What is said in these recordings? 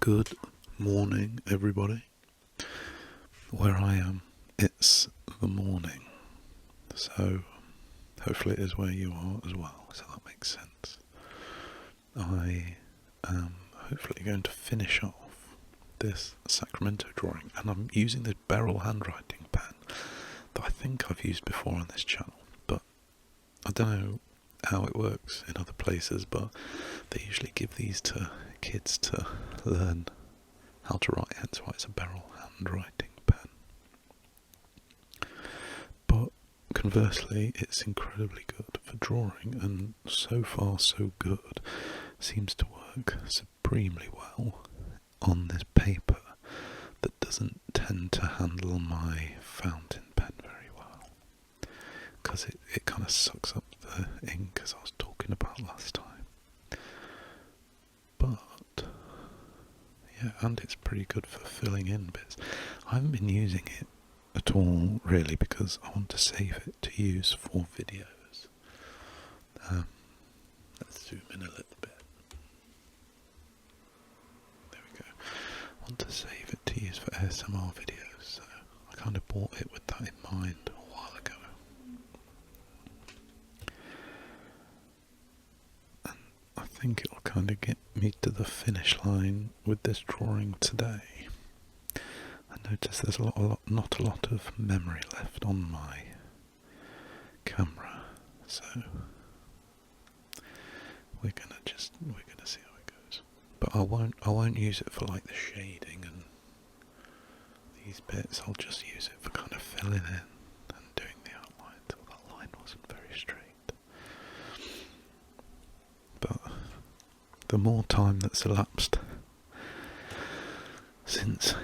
Good morning, everybody. Where I am, it's the morning, so hopefully it is where you are as well, so that makes sense. I am hopefully going to finish off this Sacramento drawing, and I'm using this Beryl handwriting pen that I think I've used before on this channel, but I don't know how it works in other places, but they usually give these to kids to learn how to write, hence why it's a Beryl handwriting pen. But conversely, it's incredibly good for drawing, and so far so good. Seems to work supremely well on this paper that doesn't tend to handle my fountain pen very well, because it kind of sucks up the ink, as I was talking about last time. But yeah, and it's pretty good for filling in bits. I haven't been using it at all really because I want to save it to use for videos. Let's zoom in a little bit. There we go. I want to save it to use for ASMR videos, so I kind of bought it with that in mind a while ago. And I think it'll kind of get me to the finish line with this drawing today. I notice there's not a lot of memory left on my camera, so we're gonna see how it goes. But I won't use it for like the shading and these bits. I'll just use it for kind of filling in and doing the outline. So that line wasn't very straight. But the more time that's elapsed since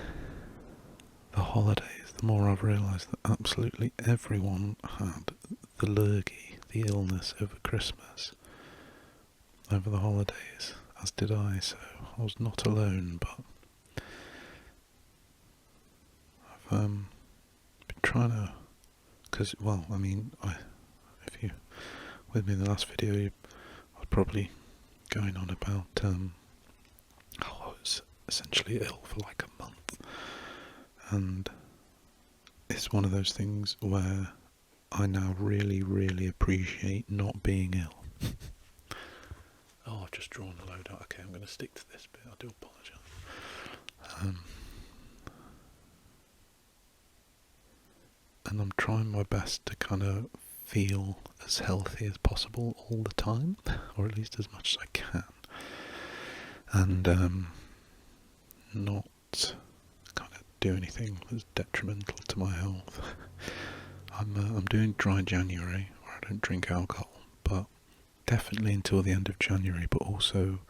the holidays, the more I've realised that absolutely everyone had the lurgy, the illness over Christmas, over the holidays, as did I, so I was not alone. But I've been trying to, because, well, I mean, if you with me in the last video, I was probably going on about I was essentially ill for like a month, and it's one of those things where I now really, really appreciate not being ill. Oh, I've just drawn a load out. Okay, I'm going to stick to this bit. I do apologise. And I'm trying my best to kind of feel as healthy as possible all the time, or at least as much as I can, and not kind of do anything that's detrimental to my health. I'm doing dry January, where I don't drink alcohol, but definitely until the end of January, but also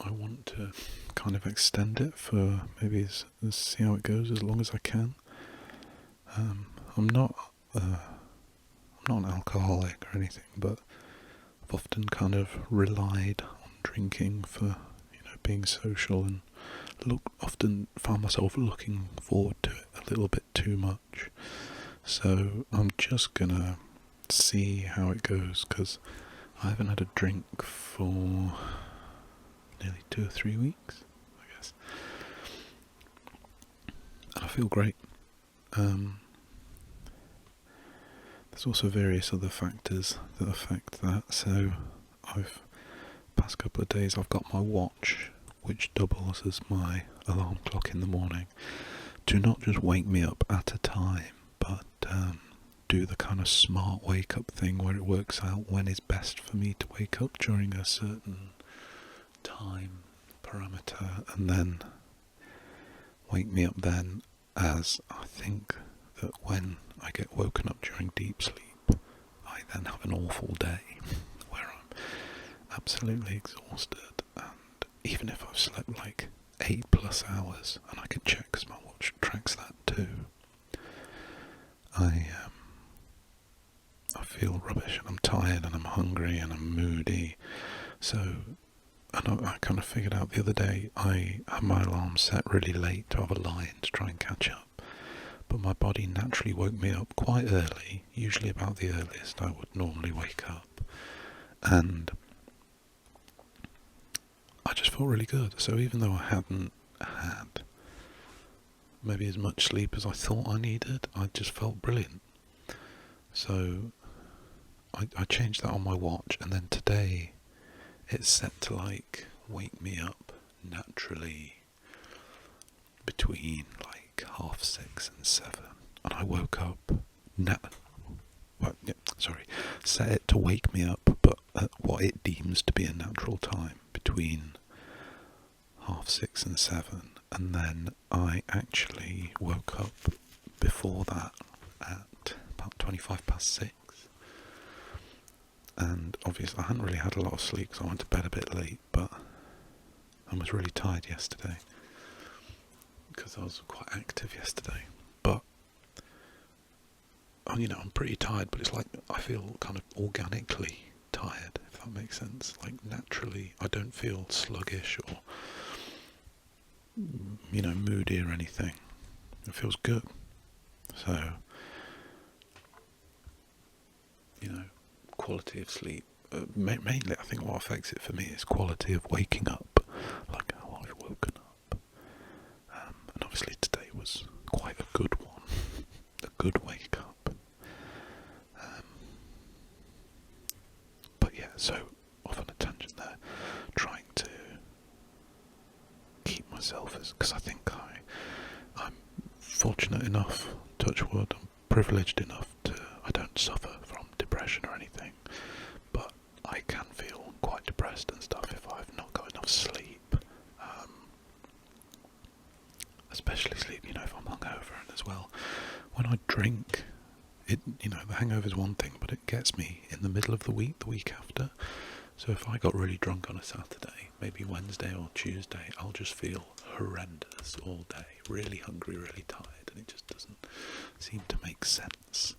I want to kind of extend it for maybe see how it goes as long as I can. I'm not an alcoholic or anything, but I've often kind of relied on drinking for, being social, and often found myself looking forward to it a little bit too much. So I'm just gonna see how it goes, because I haven't had a drink for nearly 2 or 3 weeks, I guess, and I feel great. There's also various other factors that affect that. So past couple of days I've got my watch, which doubles as my alarm clock in the morning, to not just wake me up at a time, but do the kind of smart wake up thing where it works out when is best for me to wake up during a certain time parameter, and then wake me up then, as I think that when I get woken up during deep sleep, I then have an awful day where I'm absolutely exhausted, and even if I've slept like 8+ hours, and I can check because my watch tracks that too, I feel rubbish, and I'm tired, and I'm hungry, and I'm moody. So, and I kind of figured out the other day, I had my alarm set really late to have a lie-in to try and catch up, but my body naturally woke me up quite early, usually about the earliest I would normally wake up, and I just felt really good. So even though I hadn't had maybe as much sleep as I thought I needed, I just felt brilliant. So I changed that on my watch, and then today it's set to like wake me up naturally between like 6:30 and 7, and I woke up set it to wake me up, but at what it deems to be a natural time between 6:30 and 7, and then I actually woke up before that at about 6:25, and obviously I hadn't really had a lot of sleep because I went to bed a bit late, but I was really tired yesterday because I was quite active yesterday. But I'm pretty tired, but it's like I feel kind of organically tired, if that makes sense. Like naturally, I don't feel sluggish or moody or anything. It feels good. So quality of sleep. Mainly, I think what affects it for me is quality of waking up, like how I've woken up. And obviously today was quite a good one, a good wake up. But yeah, so off on a tangent there, trying to keep myself because I think I'm fortunate enough, touch wood, I'm privileged enough I don't suffer from depression or anything, but I can feel quite depressed and stuff if I've not got enough sleep, especially sleep, if I'm hungover, and as well, when I drink, the hangover's one thing, but it gets me in the middle of the week after, so if I got really drunk on a Saturday, maybe Wednesday or Tuesday, I'll just feel horrendous all day, really hungry, really tired, and it just doesn't seem to make sense.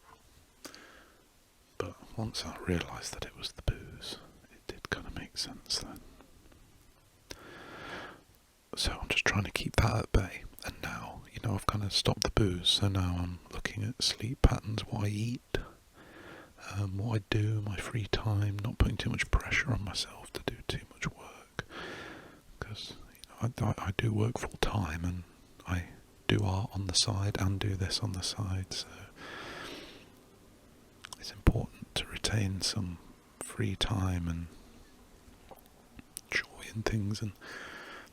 But once I realised that it was the booze, it did kind of make sense then. So I'm just trying to keep that at bay, and now, I've kind of stopped the booze, so now I'm looking at sleep patterns, what I eat, what I do, my free time, not putting too much pressure on myself to do too much work, because I do work full time, and I do art on the side and do this on the side, so it's important to retain some free time and joy in things, and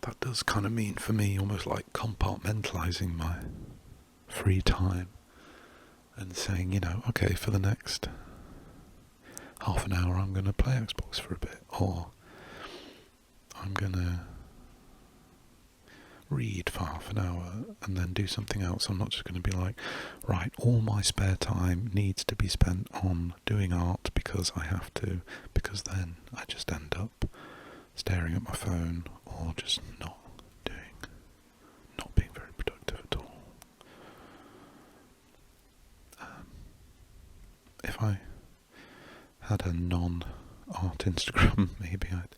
that does kind of mean for me almost like compartmentalising my free time and saying, okay, for the next half an hour I'm going to play Xbox for a bit, or I'm going to read for half an hour and then do something else. I'm not just going to be like, right, all my spare time needs to be spent on doing art because I have to, because then I just end up staring at my phone or just not being very productive at all. If I had a non-art Instagram, maybe I'd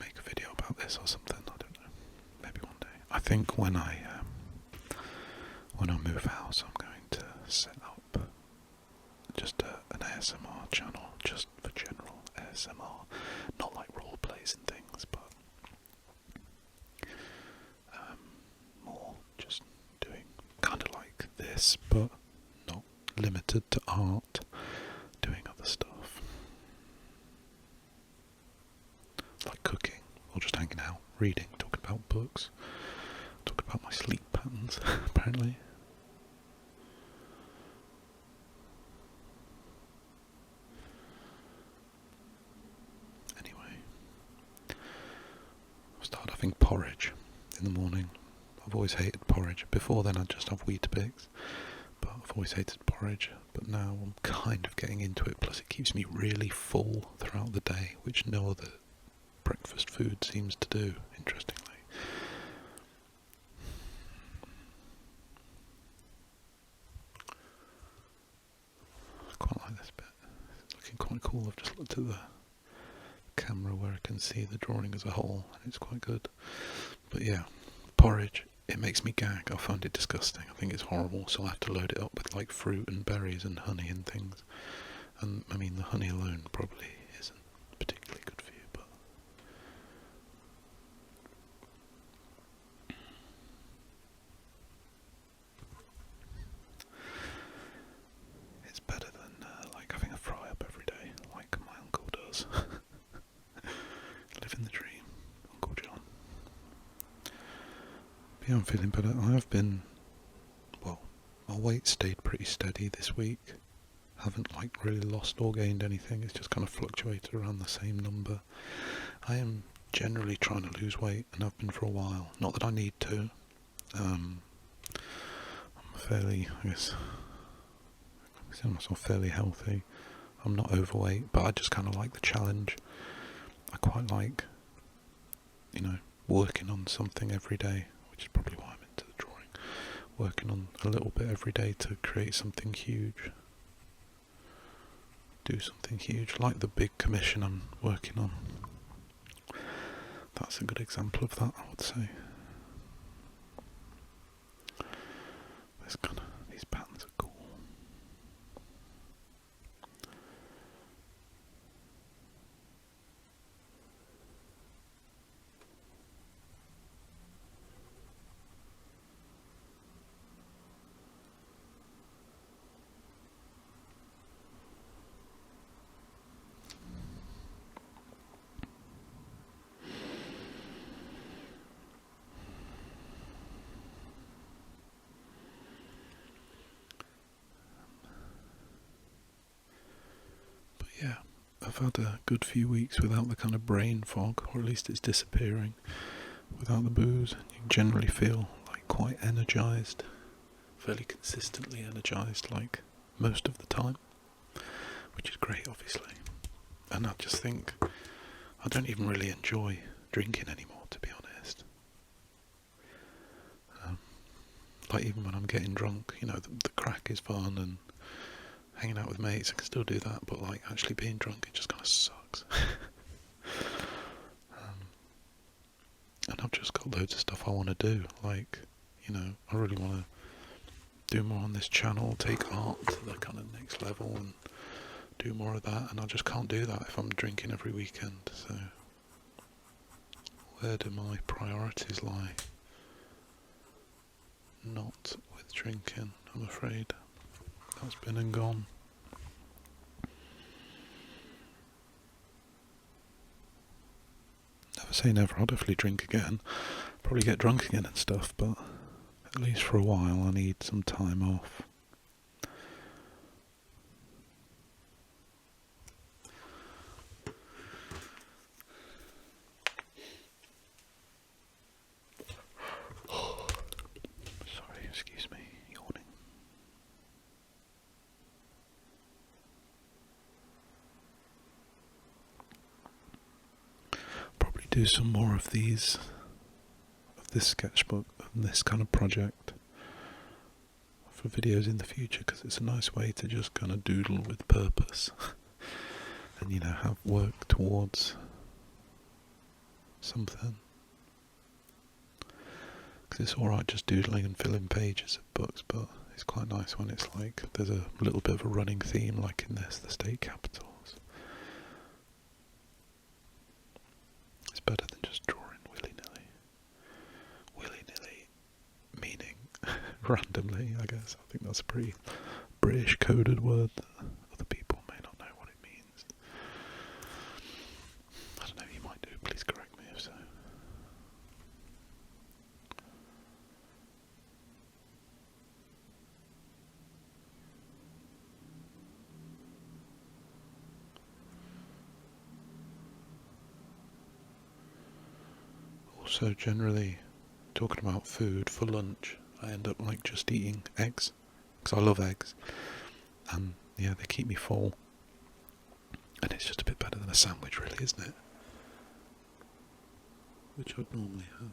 make a video about this or something. I don't know. Maybe one day. I think when I move house, I'm going to set up just an ASMR channel, just for general ASMR, not like role plays and things, but more just doing kind of like this, but not limited to art, doing other stuff, like cooking, or just hanging out, reading, talking about books, talking about my sleep patterns, apparently. Anyway, I've started having porridge in the morning. I've always hated porridge. Before then I'd just have Weetabix, but I've always hated porridge. But now I'm kind of getting into it, plus it keeps me really full throughout the day, which no other breakfast food seems to do, interestingly. I quite like this bit. It's looking quite cool. I've just looked at the camera where I can see the drawing as a whole, and it's quite good. But yeah, porridge, it makes me gag. I find it disgusting. I think it's horrible, so I have to load it up with like fruit and berries and honey and things. And I mean, the honey alone probably isn't particularly good for you, but Yeah, I'm feeling better. I have been, well, my weight stayed pretty steady this week. Haven't really lost or gained anything. It's just kind of fluctuated around the same number. I am generally trying to lose weight, and I've been for a while. Not that I need to. I'm fairly, I consider myself fairly healthy. I'm not overweight, but I just kind of like the challenge. I quite like, working on something every day, which is probably why I'm into the drawing. Working on a little bit every day to create something huge. Do something huge, like the big commission I'm working on. That's a good example of that, I would say. These patterns are cool. Yeah, I've had a good few weeks without the kind of brain fog, or at least it's disappearing. Without the booze, you generally feel quite energised, fairly consistently energised, most of the time, which is great, obviously. And I just think I don't even really enjoy drinking anymore, to be honest. Even when I'm getting drunk, the crack is fun and hanging out with mates, I can still do that, but actually being drunk, it just kind of sucks. And I've just got loads of stuff I want to do, I really want to do more on this channel, take art to the kind of next level and do more of that, and I just can't do that if I'm drinking every weekend, so where do my priorities lie? Not with drinking, I'm afraid. That's been and gone. Never say never, I'll definitely drink again. Probably get drunk again and stuff, but at least for a while I need some time off. Sorry, excuse me, yawning. Probably do some more of these, of this sketchbook, and this kind of project for videos in the future, because it's a nice way to just kind of doodle with purpose and have work towards something, because it's alright just doodling and filling pages of books, but it's quite nice when it's there's a little bit of a running theme, like in this, the state capitals. It's better than just drawing willy-nilly meaning randomly, I guess. I think that's a pretty British coded word that other people may not know what it means. I don't know, you might do, please correct me if so. Also, generally, talking about food, for lunch, I end up just eating eggs, because I love eggs, and yeah, they keep me full, and it's just a bit better than a sandwich, really, isn't it? Which I'd normally have.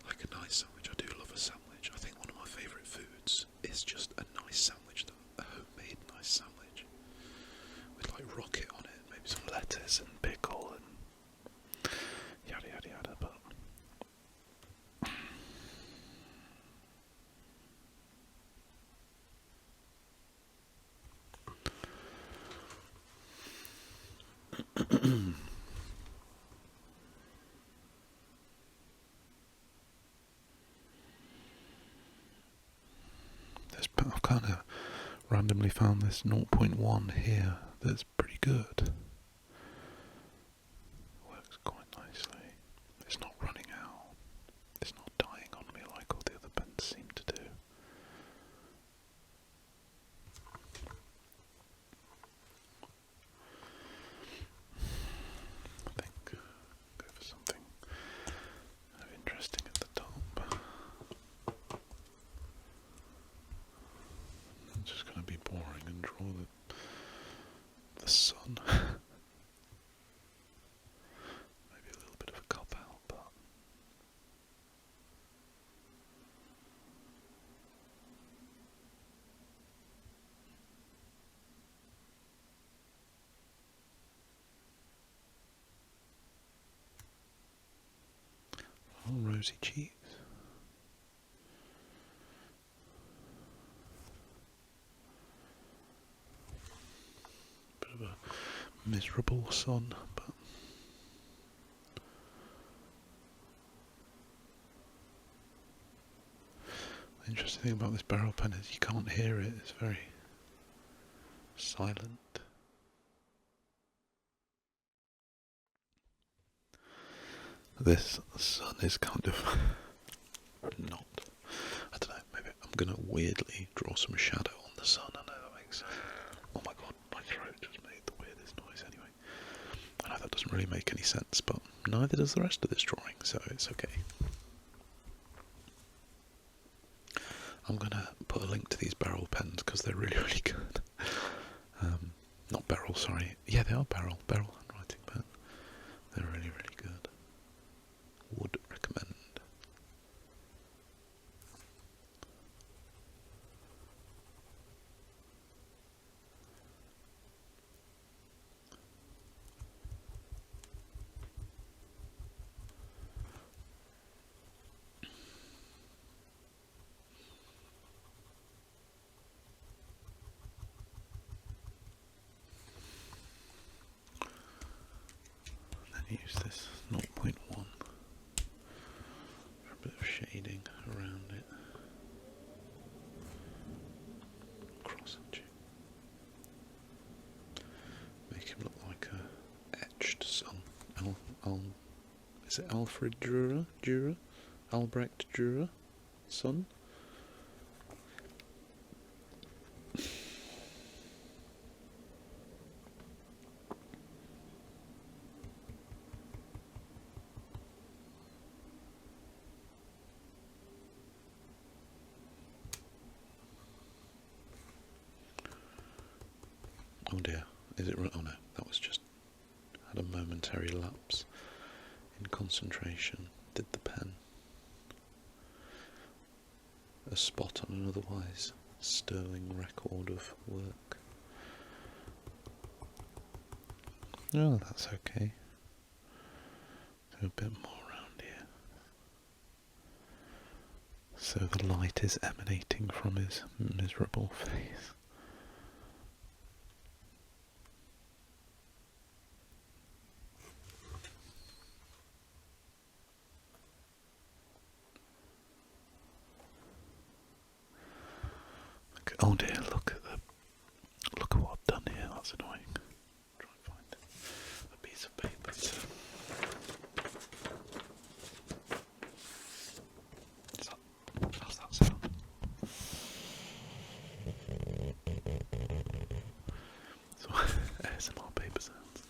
Like a nice sandwich, I do love a sandwich. I think one of my favourite foods is just a nice sandwich, a homemade nice sandwich, with rocket on it, maybe some lettuce and pickle and yada yada yada, but I've kind of randomly found this 0.1 here that's pretty good. Works quite nicely. It's not running out. It's not dying. Oh, rosy cheeks. Bit of a miserable sun, but the interesting thing about this barrel pen is you can't hear it, it's very silent. This sun is kind of not, I don't know, maybe I'm going to weirdly draw some shadow on the sun. I know that makes, oh my god, my throat just made the weirdest noise anyway. I know that doesn't really make any sense, but neither does the rest of this drawing, so it's okay. I'm going to put a link to these barrel pens because they're really, really good. Not barrel, sorry. Yeah, they are barrel handwriting pen. They're really, really good. Would recommend. Then use this 0.1 for a bit of shading around it. Cross hatching. Make him look like a etched sun. Is it Alfred Dürer? Albrecht Dürer? Son? Oh dear, is it? Oh no, that was just had a momentary lapse in concentration. Did the pen a spot on an otherwise sterling record of work? Oh, that's okay. Do a bit more around here. So the light is emanating from his miserable face. Oh dear, look at what I've done here, that's annoying. Try and find a piece of paper. How's that sound? So, ASMR paper sounds.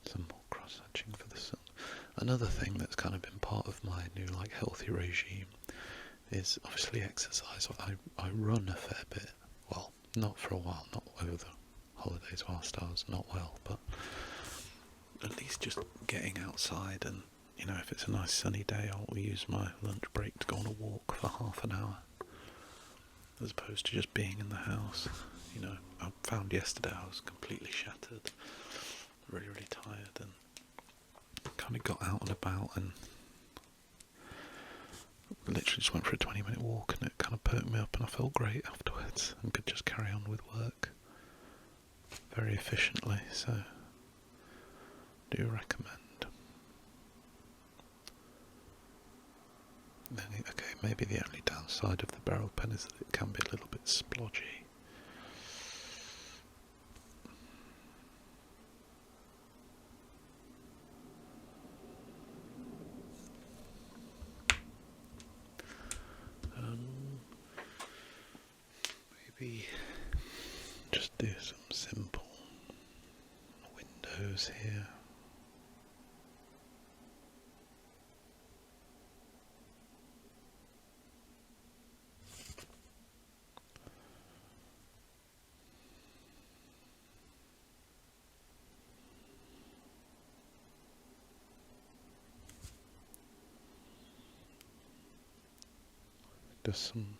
Some more cross-hatching for the sun. Another thing that's kind of been part of my new healthy regime is obviously exercise. I run a fair bit. Well, not for a while, not over the holidays whilst I was not well, but at least just getting outside, and if it's a nice sunny day, I'll use my lunch break to go on a walk for half an hour, as opposed to just being in the house. I found yesterday I was completely shattered, really, really tired, and kind of got out and about and literally just went for a 20-minute walk, and it kind of perked me up, and I felt great afterwards and could just carry on with work very efficiently, so do recommend. Okay, maybe the only downside of the barrel pen is that it can be a little bit splodgy. Maybe just do some simple windows here. Just some.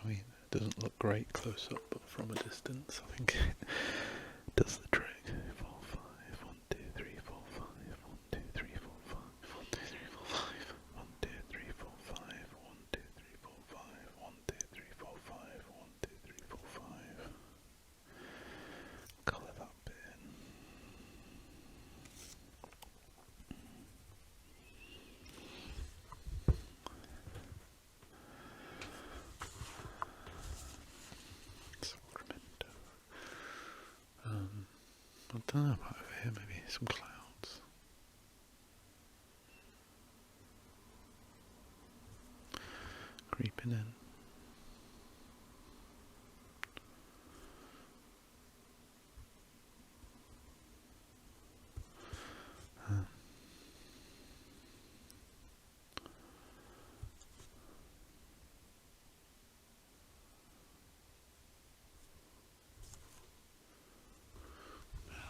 I mean, it doesn't look great close up, but from a distance, I think it does the trick. 4, 5, 1, 2, 3, 4, 5, 1, 2, 3, 4, 5, 1, 2, 3, 4, 5, 1, 2, 3, 4, 5, 1, 2, 3, 4, 5, 1, 2, 3, 4, 5, 1, 2, 3, 4, 5. Colour that bit in. Sacramento. I don't know about over here, maybe some clouds. Creeping in.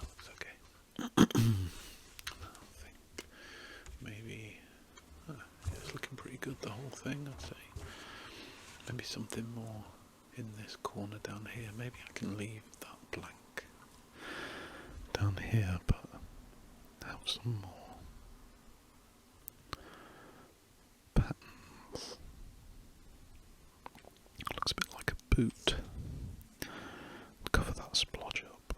Looks okay. I think maybe it's looking pretty good, the whole thing, I'd say. Maybe something more in this corner down here. Maybe I can leave that blank down here, but have some more patterns. Looks a bit like a boot. Cover that splodge up.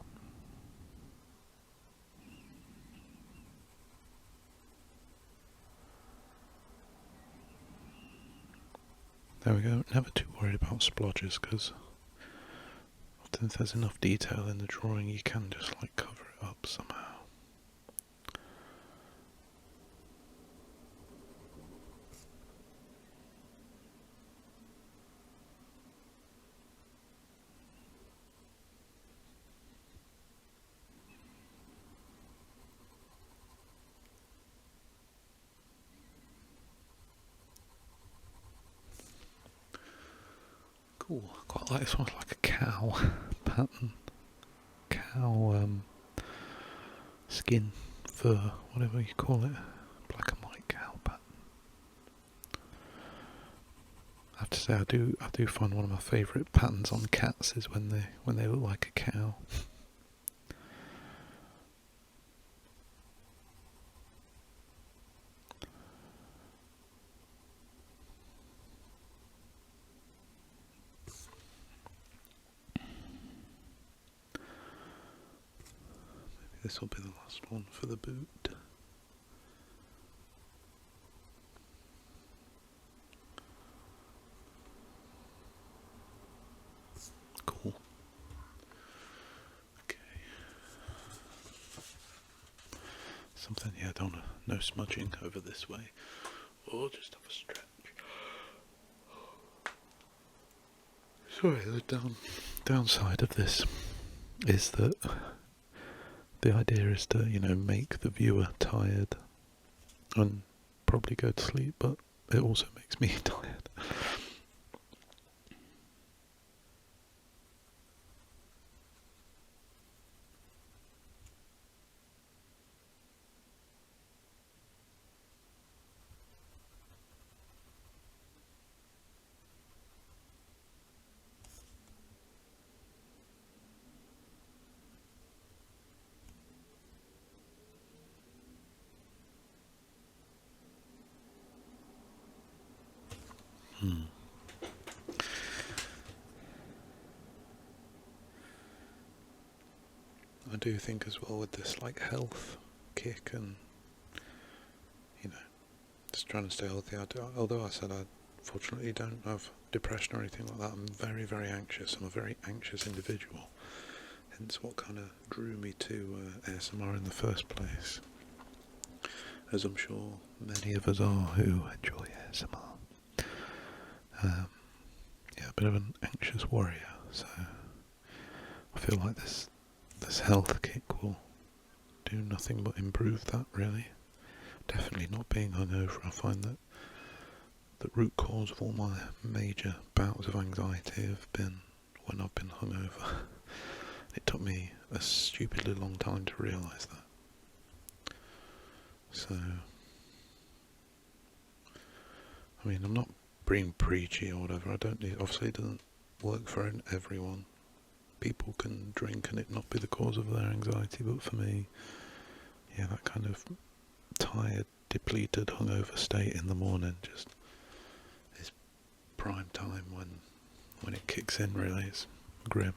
There we go. Never too worried about splodges, because often if there's enough detail in the drawing, you can just like cover it up somehow. Cool. Quite like this one, like a cow pattern. Cow skin, fur, whatever you call it. Black and white cow pattern. I have to say, I do find one of my favourite patterns on cats is when they look like a cow. This will be the last one for the boot. Cool. Okay. Something, yeah, don't want no smudging over this way. Or just have a stretch. Sorry, the downside of this is that the idea is to, make the viewer tired and probably go to sleep, but it also makes me tired. I do think as well with this like health kick and just trying to stay healthy. Although I said I fortunately don't have depression or anything like that, I'm very, very anxious. I'm a very anxious individual. Hence what kind of drew me to ASMR in the first place. As I'm sure many of us are who enjoy ASMR. A bit of an anxious warrior, so I feel like this health kick will do nothing but improve that, really. Definitely not being hungover. I find that the root cause of all my major bouts of anxiety have been when I've been hungover. It took me a stupidly long time to realise that. So, I mean, I'm not being preachy or whatever. I don't need. Obviously, it doesn't work for everyone. People can drink and it not be the cause of their anxiety, but for me, yeah, that kind of tired, depleted, hungover state in the morning just is prime time when it kicks in. Really, it's grim.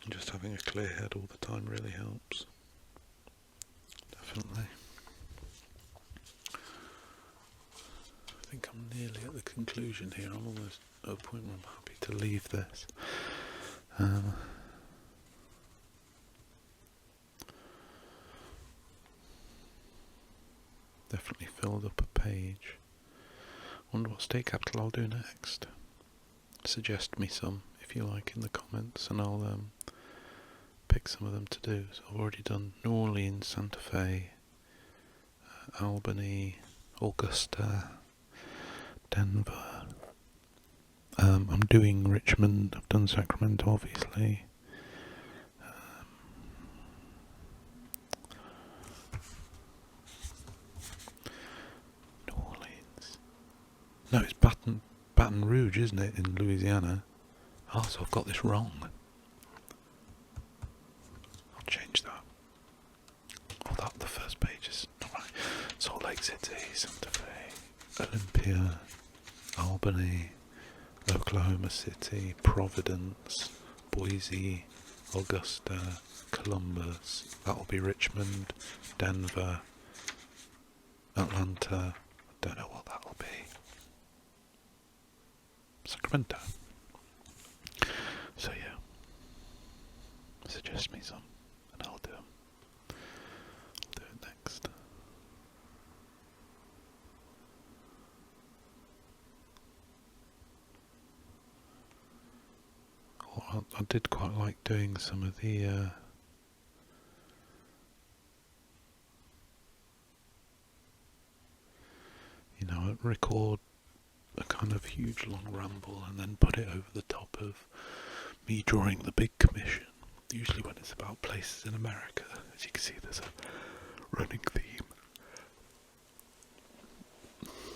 Just having a clear head all the time really helps. Definitely. I think I'm nearly at the conclusion here. I'm almost at a point where I'm happy to leave this. Definitely filled up a page. Wonder what state capital I'll do next. Suggest me some if you like in the comments, and I'll pick some of them to do. So I've already done New Orleans, Santa Fe, Albany, Augusta, Denver. I'm doing Richmond. I've done Sacramento, obviously. New Orleans. No, it's Baton Rouge, isn't it, in Louisiana? Oh, so I've got this wrong. I'll change that. Oh, the first page is not right. Salt Lake City, Santa Fe, Olympia, Albany, Oklahoma City, Providence, Boise, Augusta, Columbus. That'll be Richmond, Denver, Atlanta. I don't know what that'll be. Sacramento. So yeah, suggest me some, and I'll do them. I'll do it next. Oh, I did quite like doing some of the I'd record a kind of huge long ramble and then put it over the top of me drawing the big commission. Usually when it's about places in America, as you can see there's a running theme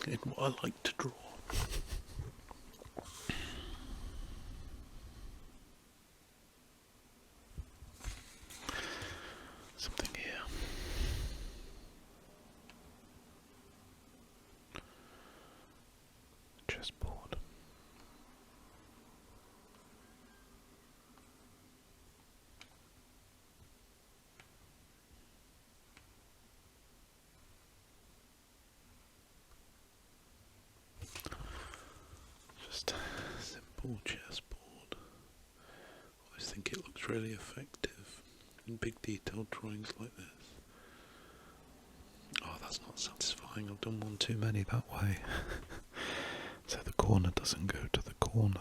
in what I like to draw. Something here. Chessboard. Just a simple chessboard. I always think it looks really effective in big detailed drawings like this. Oh, that's not satisfying. I've done one too many that way. So the corner doesn't go to the corner.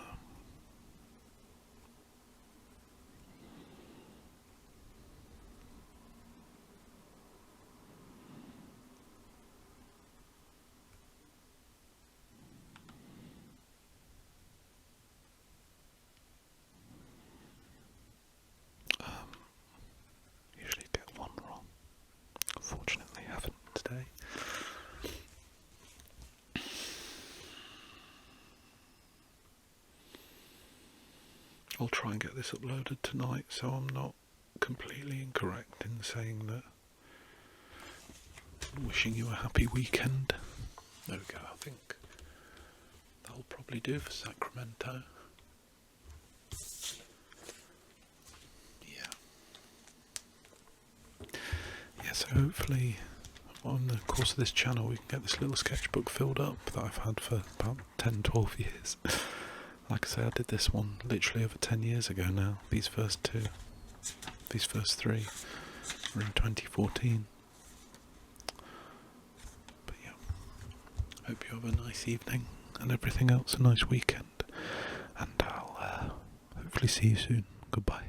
Usually get one wrong. Unfortunately, haven't today. I'll try and get this uploaded tonight so I'm not completely incorrect in saying that. Wishing you a happy weekend. There we go, I think that'll probably do for Sacramento. Yeah, so hopefully on the course of this channel we can get this little sketchbook filled up that I've had for about 10-12 years. Like I say, I did this one literally over 10 years ago now. These first three were in 2014. But yeah, hope you have a nice evening and everything else a nice weekend. And I'll hopefully see you soon. Goodbye.